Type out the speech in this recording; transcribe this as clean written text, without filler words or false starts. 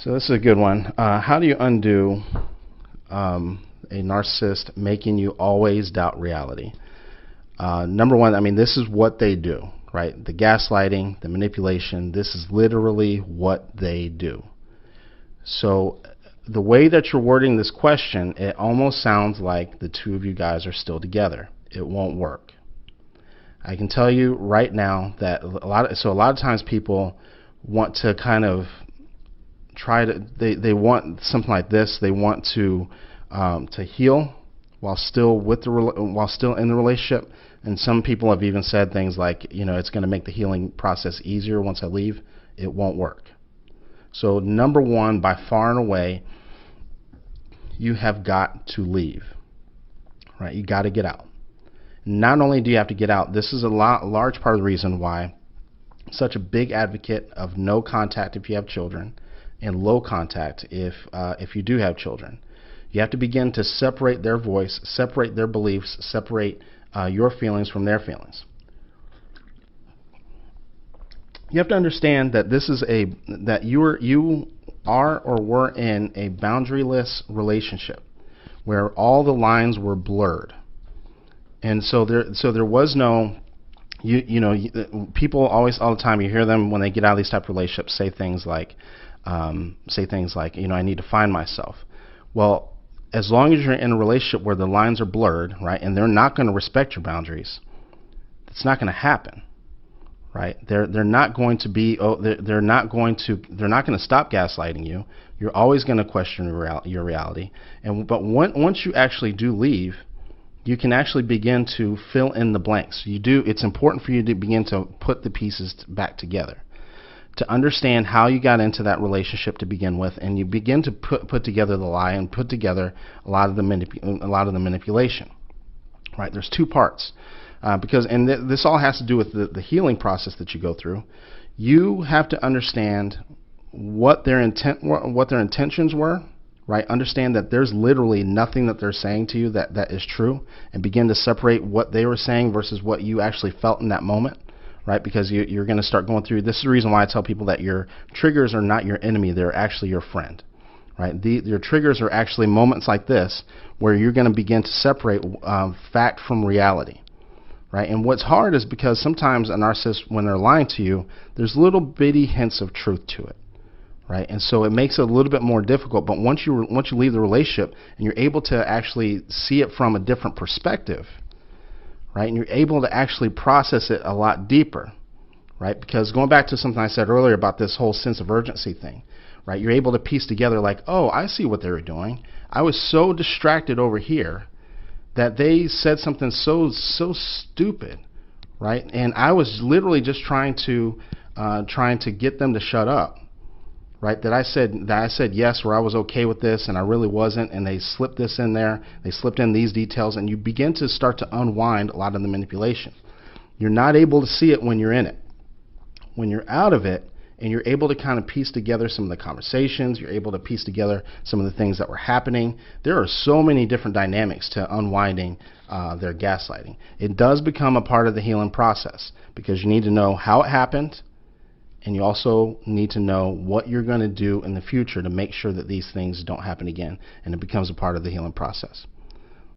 So this is a good one. How do you undo a narcissist making you always doubt reality? Number one, I mean, this is what they do, right? The gaslighting, the manipulation, this is literally what they do. So the way that you're wording this question, it almost sounds like the two of you guys are still together. It won't work. I can tell you right now that a lot of times people want to kind of try to, they want something like this. They want to heal while still in the relationship. And some people have even said things like, it's going to make the healing process easier once I leave. It won't work. So number one, by far and away, you have got to leave. Right? You got to get out. Not only do you have to get out, this is a large part of the reason why I'm such a big advocate of no contact if you have children, and low contact if you do have children. You have to begin to separate their voice, separate their beliefs, separate your feelings from their feelings. You have to understand that you are or were in a boundaryless relationship where all the lines were blurred, and so there was no. People always, all the time, you hear them when they get out of these type of relationships say things like, I need to find myself. Well, as long as you're in a relationship where the lines are blurred, right, and they're not going to respect your boundaries, it's not going to happen, right? They're not going to stop gaslighting you. You're always going to question your reality, but once you actually do leave, you can actually begin to fill in the blanks. It's important for you to begin to put the pieces back together, to understand how you got into that relationship to begin with, and you begin to put together the lie and put together a lot of the manipulation. Right? There's two parts, this all has to do with the healing process that you go through. You have to understand what their intentions were. Right? Understand that there's literally nothing that they're saying to you that is true, and begin to separate what they were saying versus what you actually felt in that moment. Right? Because you're going to start going through. This is the reason why I tell people that your triggers are not your enemy; they're actually your friend. Right? Your triggers are actually moments like this where you're going to begin to separate fact from reality. Right? And what's hard is because sometimes a narcissist, when they're lying to you, there's little bitty hints of truth to it. Right? And so it makes it a little bit more difficult. But once you leave the relationship and you're able to actually see it from a different perspective, right, and you're able to actually process it a lot deeper, right? Because going back to something I said earlier about this whole sense of urgency thing, right? You're able to piece together like, oh, I see what they were doing. I was so distracted over here that they said something so stupid, right? And I was literally just trying to get them to shut up. Right, that I said yes, where I was okay with this, and I really wasn't, and they slipped this in there. They slipped in these details, and you begin to start to unwind a lot of the manipulation. You're not able to see it when you're in it. When you're out of it, and you're able to kind of piece together some of the conversations, you're able to piece together some of the things that were happening. There are so many different dynamics to unwinding their gaslighting. It does become a part of the healing process because you need to know how it happened. And you also need to know what you're going to do in the future to make sure that these things don't happen again, and it becomes a part of the healing process.